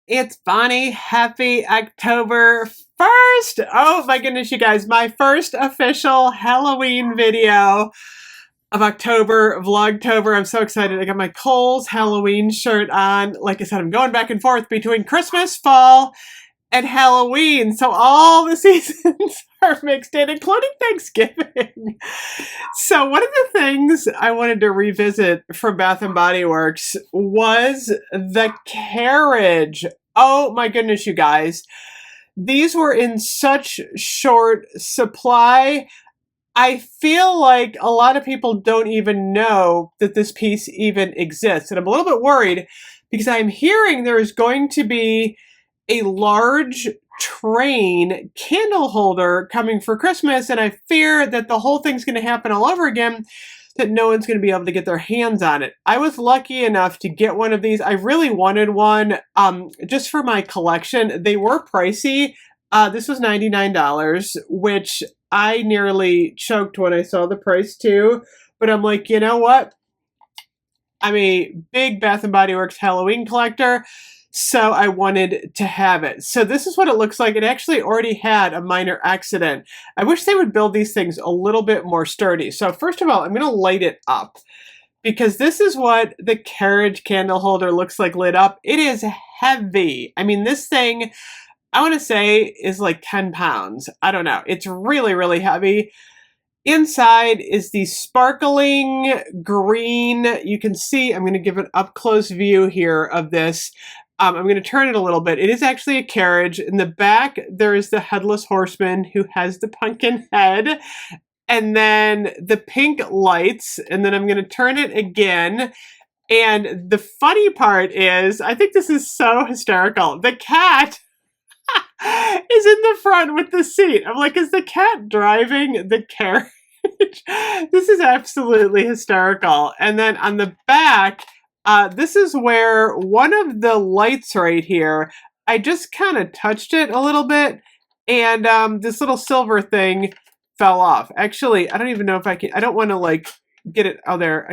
It's Bonnie. Happy October 1st. Oh my goodness, you guys. My first official Halloween video of October, Vlogtober. I'm so excited. I got my Kohl's Halloween shirt on. Like I said, I'm going back and forth between Christmas, fall, and Halloween. So all the seasons are mixed in, including Thanksgiving. So one of the things I wanted to revisit from Bath and Body Works was the Carriage. Oh my goodness, you guys. These were in such short supply. I feel like a lot of people don't even know that this piece even exists. And I'm a little bit worried because I'm hearing there is going to be a large train candle holder coming for Christmas, and I fear that the whole thing's going to happen all over again, that no one's going to be able to get their hands on it. I was lucky enough to get one of these. I really wanted one just for my collection. They were pricey. This was $99, which I nearly choked when I saw the price too. But I'm like, you know what? I'm a big Bath and Body Works Halloween collector, so I wanted to have it. So this is what it looks like. It actually already had a minor accident. I wish they would build these things a little bit more sturdy. So first of all, I'm going to light it up because this is what the Carriage candle holder looks like lit up. It is heavy. I mean, this thing, I want to say, is like 10 pounds. I don't know. It's really, really heavy. Inside is the sparkling green. You can see, I'm going to give an up-close view here of this. I'm going to turn it a little bit. It is actually a carriage. In the back, there is the headless horseman who has the pumpkin head. And then the pink lights. And then I'm going to turn it again. And the funny part is, I think this is so hysterical. The cat is in the front with the seat. I'm like, is the cat driving the carriage? This is absolutely hysterical. And then on the back, this is where one of the lights right here, I just kind of touched it a little bit, and this little silver thing fell off. Actually, I don't even know if I can, I don't want to like get it, oh there,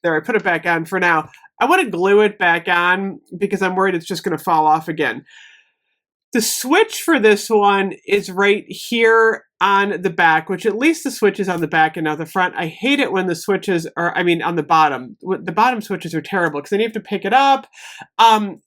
there, I put it back on for now. I want to glue it back on because I'm worried it's just going to fall off again. The switch for this one is right here on the back, which at least the switch is on the back and not the front. I hate it when the switches are, on the bottom. The bottom switches are terrible because then you have to pick it up.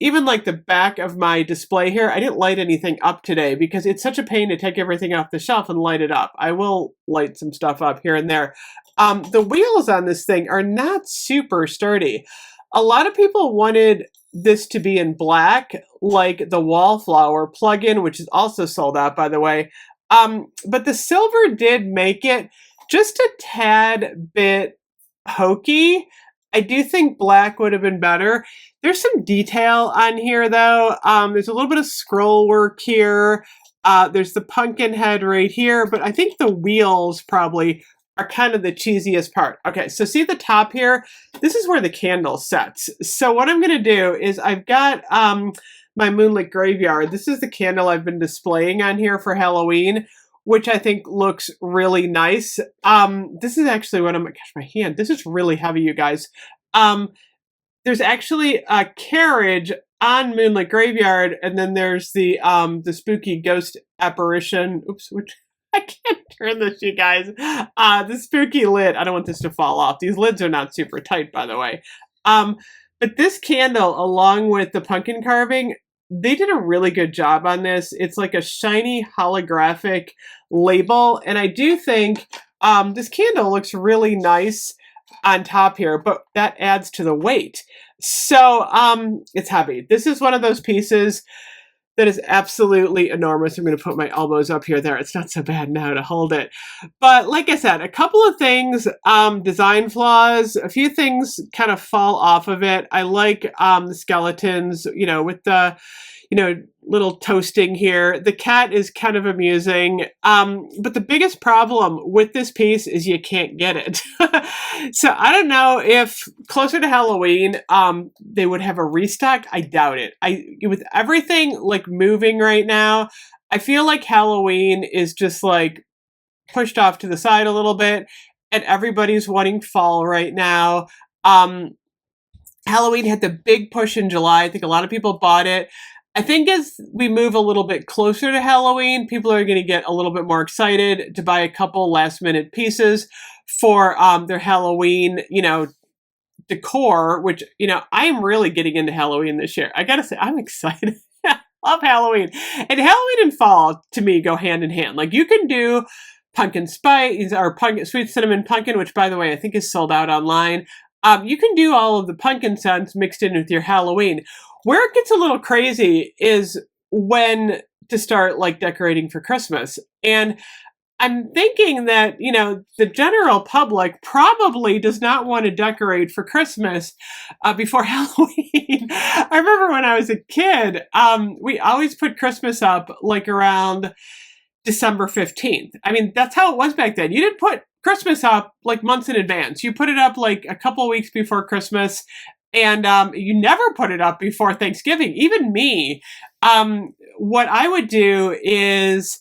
Even like the back of my display here, I didn't light anything up today because it's such a pain to take everything off the shelf and light it up. I will light some stuff up here and there. The wheels on this thing are not super sturdy. A lot of people wanted this to be in black, like the Wallflower plug-in, which is also sold out, by the way. But the silver did make it just a tad bit hokey. I do think black would have been better. There's some detail on here, though. There's a little bit of scroll work here. There's the pumpkin head right here, but I think the wheels probably are kind of the cheesiest part. Okay, so see the top here? This is where the candle sets. So what I'm going to do is I've got my Moonlit Graveyard. This is the candle I've been displaying on here for Halloween, which I think looks really nice. This is actually what gosh, my hand. This is really heavy, you guys. There's actually a carriage on Moonlit Graveyard, and then there's the spooky ghost apparition. Oops, which I can't turn this, you guys. The spooky lid. I don't want this to fall off. These lids are not super tight, by the way. But this candle, along with the pumpkin carving, they did a really good job on this. It's like a shiny holographic label. And I do think this candle looks really nice on top here, but that adds to the weight. So it's heavy. This is one of those pieces that is absolutely enormous. I'm going to put my elbows up here there. It's not so bad now to hold it. But like I said, a couple of things, design flaws, a few things kind of fall off of it. I like the skeletons, with the, little toasting here. The cat is kind of amusing. But the biggest problem with this piece is you can't get it. So I don't know if closer to Halloween, they would have a restock. I doubt it. With everything like moving right now, I feel like Halloween is just like pushed off to the side a little bit, and everybody's wanting fall right now. Halloween had the big push in July. I think a lot of people bought it. I think as we move a little bit closer to Halloween, people are going to get a little bit more excited to buy a couple last minute pieces for their Halloween, decor, which, I'm really getting into Halloween this year. I gotta say, I'm excited. Love Halloween. And Halloween and fall, to me, go hand in hand. Like, you can do pumpkin spice or pumpkin, sweet cinnamon pumpkin, which, by the way, I think is sold out online. You can do all of the pumpkin scents mixed in with your Halloween. Where it gets a little crazy is when to start, like, decorating for Christmas. And I'm thinking that, the general public probably does not want to decorate for Christmas before Halloween. I remember when I was a kid, we always put Christmas up like around December 15th. I mean, that's how it was back then. You didn't put Christmas up like months in advance. You put it up like a couple weeks before Christmas, and you never put it up before Thanksgiving. Even me, what I would do is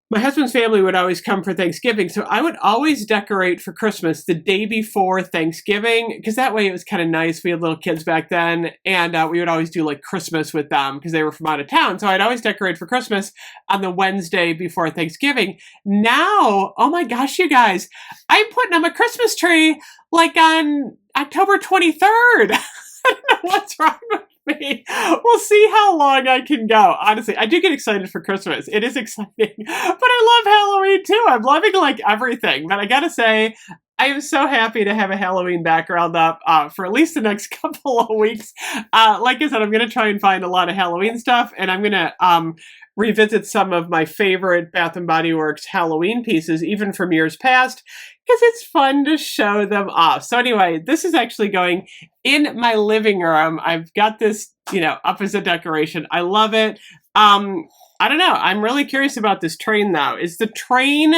my husband's family would always come for Thanksgiving, so I would always decorate for Christmas the day before Thanksgiving, because that way it was kind of nice. We had little kids back then, and we would always do like Christmas with them because they were from out of town. So I'd always decorate for Christmas on the Wednesday before Thanksgiving. Now, oh my gosh, you guys, I'm putting up a Christmas tree like on October 23rd. I don't know what's wrong with me. We'll see how long I can go. Honestly, I do get excited for Christmas. It is exciting, but I love Halloween too. I'm loving like everything, but I gotta say, I am so happy to have a Halloween background up for at least the next couple of weeks. Like I said, I'm going to try and find a lot of Halloween stuff, and I'm going to revisit some of my favorite Bath & Body Works Halloween pieces, even from years past, because it's fun to show them off. So anyway, this is actually going in my living room. I've got this, up as a decoration. I love it. I don't know. I'm really curious about this train, though. Is the train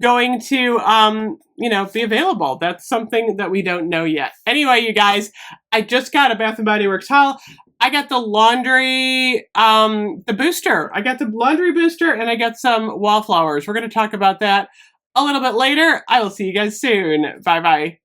going to, be available? That's something that we don't know yet. Anyway, you guys, I just got a Bath & Body Works haul. I got the laundry, the booster. I got the laundry booster, and I got some wallflowers. We're going to talk about that a little bit later. I will see you guys soon. Bye-bye.